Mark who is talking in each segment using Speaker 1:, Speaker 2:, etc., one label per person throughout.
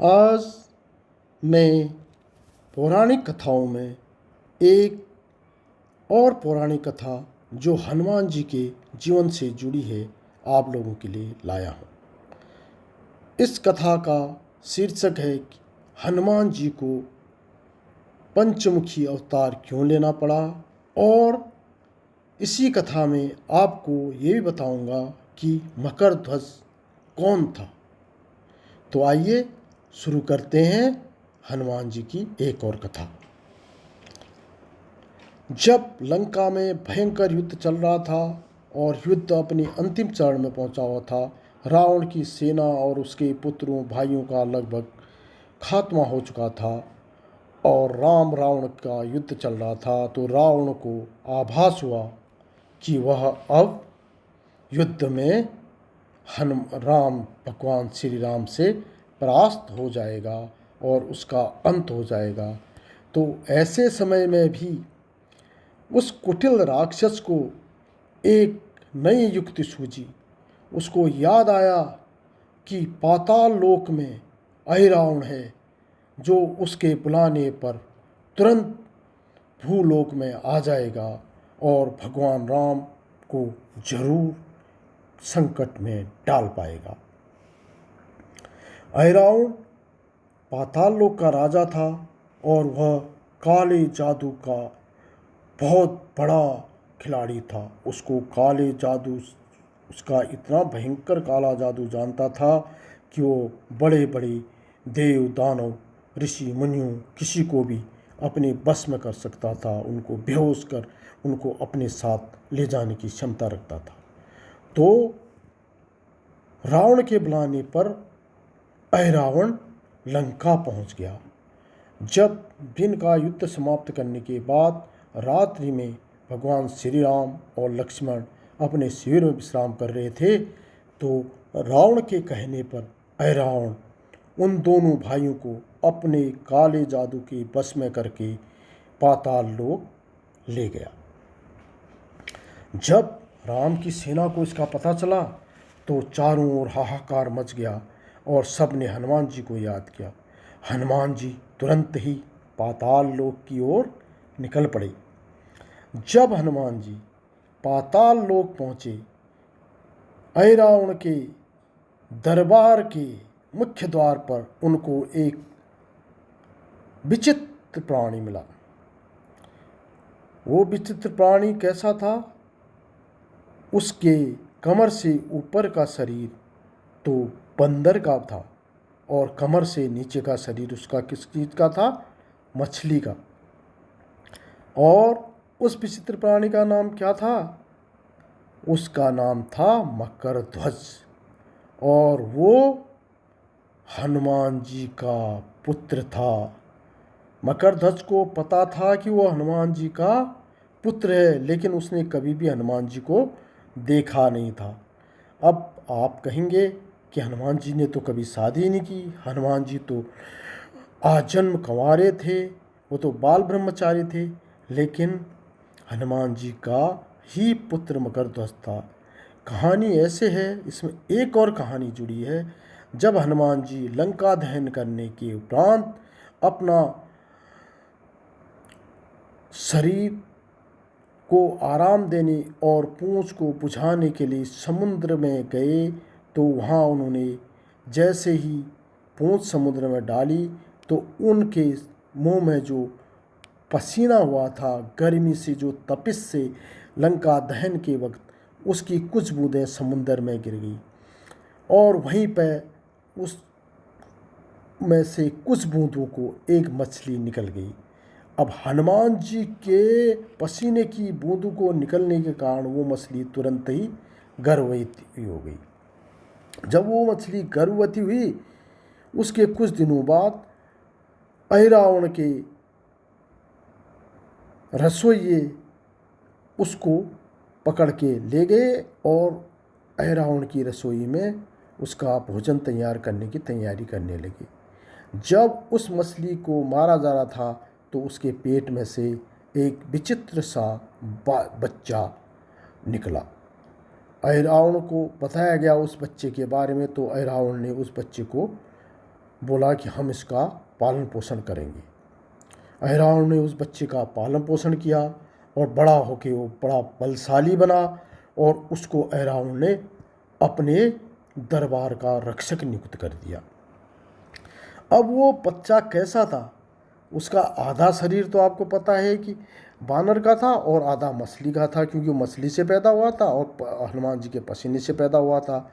Speaker 1: आज मैं पौराणिक कथाओं में एक और पौराणिक कथा जो हनुमान जी के जीवन से जुड़ी है आप लोगों के लिए लाया हूँ। इस कथा का शीर्षक है कि हनुमान जी को पंचमुखी अवतार क्यों लेना पड़ा, और इसी कथा में आपको ये भी बताऊंगा कि मकर ध्वज कौन था। तो आइए शुरू करते हैं हनुमान जी की एक और कथा। जब लंका में भयंकर युद्ध चल रहा था और युद्ध अपनी अंतिम चरण में पहुंचा हुआ था, रावण की सेना और उसके पुत्रों भाइयों का लगभग खात्मा हो चुका था और राम रावण का युद्ध चल रहा था, तो रावण को आभास हुआ कि वह अब युद्ध में राम भगवान श्री राम से परास्त हो जाएगा और उसका अंत हो जाएगा। तो ऐसे समय में भी उस कुटिल राक्षस को एक नई युक्ति सूझी। उसको याद आया कि पाताल लोक में अहिरावण है जो उसके बुलाने पर तुरंत भूलोक में आ जाएगा और भगवान राम को जरूर संकट में डाल पाएगा। अहिरावण पाताल लोक का राजा था और वह काले जादू का बहुत बड़ा खिलाड़ी था। उसको काले जादू, उसका इतना भयंकर काला जादू जानता था कि वो बड़े बड़े देव दानव ऋषि मुनियों किसी को भी अपने बस में कर सकता था, उनको बेहोश कर उनको अपने साथ ले जाने की क्षमता रखता था। तो रावण के बुलाने पर अहिरावण लंका पहुंच गया। जब दिन का युद्ध समाप्त करने के बाद रात्रि में भगवान श्री राम और लक्ष्मण अपने शिविर में विश्राम कर रहे थे, तो रावण के कहने पर अहिरावण उन दोनों भाइयों को अपने काले जादू के बस में करके पाताल लोक ले गया। जब राम की सेना को इसका पता चला तो चारों ओर हाहाकार मच गया और सब ने हनुमान जी को याद किया। हनुमान जी तुरंत ही पाताल लोक की ओर निकल पड़े। जब हनुमान जी पाताल लोक पहुँचे, अहिरावण के दरबार के मुख्य द्वार पर उनको एक विचित्र प्राणी मिला। वो विचित्र प्राणी कैसा था? उसके कमर से ऊपर का शरीर तो बंदर का था और कमर से नीचे का शरीर उसका किस चीज़ का था? मछली का। और उस विचित्र प्राणी का नाम क्या था? उसका नाम था मकर ध्वज, और वो हनुमान जी का पुत्र था। मकर ध्वज को पता था कि वो हनुमान जी का पुत्र है, लेकिन उसने कभी भी हनुमान जी को देखा नहीं था। अब आप कहेंगे कि हनुमान जी ने तो कभी शादी नहीं की, हनुमान जी तो आजन्म कंवारे थे, वो तो बाल ब्रह्मचारी थे, लेकिन हनुमान जी का ही पुत्र मकर ध्वज था। कहानी ऐसे है, इसमें एक और कहानी जुड़ी है। जब हनुमान जी लंका दहन करने के उपरांत अपना शरीर को आराम देने और पूंछ को बुझाने के लिए समुद्र में गए, तो वहाँ उन्होंने जैसे ही पूंछ समुद्र में डाली तो उनके मुंह में जो पसीना हुआ था, गर्मी से जो तपिश से लंका दहन के वक्त, उसकी कुछ बूंदें समुद्र में गिर गई और वहीं पर उस में से कुछ बूंदों को एक मछली निकल गई। अब हनुमान जी के पसीने की बूंदों को निकलने के कारण वो मछली तुरंत ही गर्भवती हो गई। जब वो मछली गर्भवती हुई, उसके कुछ दिनों बाद अहिरावण के रसोइये उसको पकड़ के ले गए और अहिरावण की रसोई में उसका भोजन तैयार करने की तैयारी करने लगे। जब उस मछली को मारा जा रहा था तो उसके पेट में से एक विचित्र सा बच्चा निकला। अहिरावण को बताया गया उस बच्चे के बारे में, तो अहिरावण ने उस बच्चे को बोला कि हम इसका पालन पोषण करेंगे। अहिरावण ने उस बच्चे का पालन पोषण किया और बड़ा होके वो बड़ा बलशाली बना और उसको अहिरावण ने अपने दरबार का रक्षक नियुक्त कर दिया। अब वो बच्चा कैसा था? उसका आधा शरीर तो आपको पता है कि बानर का था और आधा मछली का था, क्योंकि वो मछली से पैदा हुआ था और हनुमान जी के पसीने से पैदा हुआ था।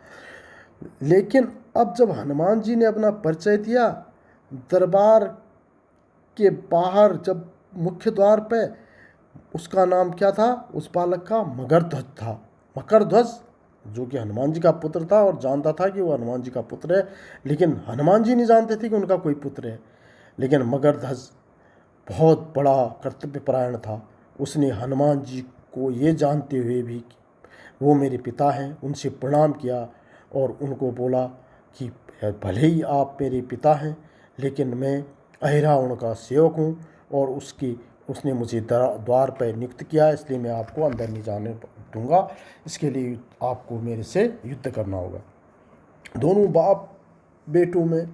Speaker 1: लेकिन अब जब हनुमान जी ने अपना परिचय दिया दरबार के बाहर, जब मुख्य द्वार पे, उसका नाम क्या था उस बालक का? मकरध्वज था। मकरध्वज, जो कि हनुमान जी का पुत्र था और जानता था कि वो हनुमान जी का पुत्र है, लेकिन हनुमान जी नहीं जानते थे कि उनका कोई पुत्र है। लेकिन मकरध्वज बहुत बड़ा कर्तव्यपरायण था। उसने हनुमान जी को ये जानते हुए भी कि वो मेरे पिता हैं, उनसे प्रणाम किया और उनको बोला कि भले ही आप मेरे पिता हैं, लेकिन मैं अहिरावण का सेवक हूँ और उसने मुझे द्वार पर नियुक्त किया, इसलिए मैं आपको अंदर नहीं जाने दूंगा। इसके लिए आपको मेरे से युद्ध करना होगा। दोनों बाप बेटों में,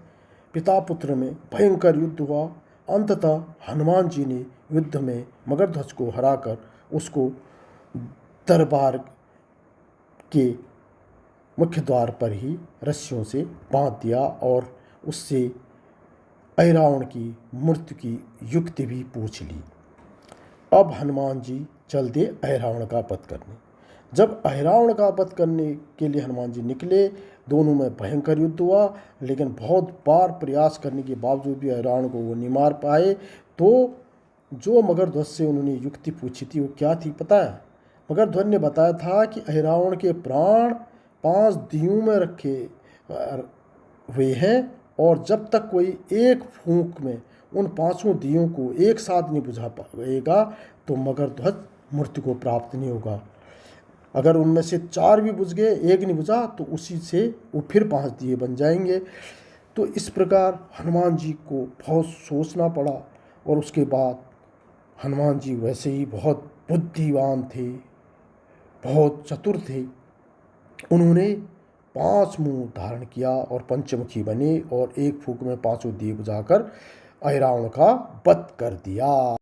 Speaker 1: पिता पुत्र में भयंकर युद्ध हुआ। अंततः हनुमान जी ने युद्ध में मकरध्वज को हराकर उसको दरबार के मुख्य द्वार पर ही रस्सियों से बांध दिया और उससे अहिरावण की मृत्यु की युक्ति भी पूछ ली। अब हनुमान जी चल दे अहिरावण का वध करने। जब अहिरावण का वध करने के लिए हनुमान जी निकले, दोनों में भयंकर युद्ध हुआ, लेकिन बहुत बार प्रयास करने के बावजूद भी अहिरावण को वो नहीं मार पाए। तो जो मकरध्वज से उन्होंने युक्ति पूछी थी वो क्या थी पता है? मकरध्वज ने बताया था कि अहिरावण के प्राण 5 दियों में रखे हुए हैं और जब तक कोई एक फूंक में उन 5 दियों को एक साथ नहीं बुझा पाएगा तो मकरध्वज मृत्यु को प्राप्त नहीं होगा। अगर उनमें से 4 भी बुझ गए, एक नहीं बुझा, तो उसी से वो फिर 5 दिए बन जाएंगे। तो इस प्रकार हनुमान जी को बहुत सोचना पड़ा और उसके बाद हनुमान जी वैसे ही बहुत बुद्धिमान थे, बहुत चतुर थे। उन्होंने 5 मुंह धारण किया और पंचमुखी बने और एक फूंक में 5 दिए बुझाकर अहिरावण का वध कर दिया।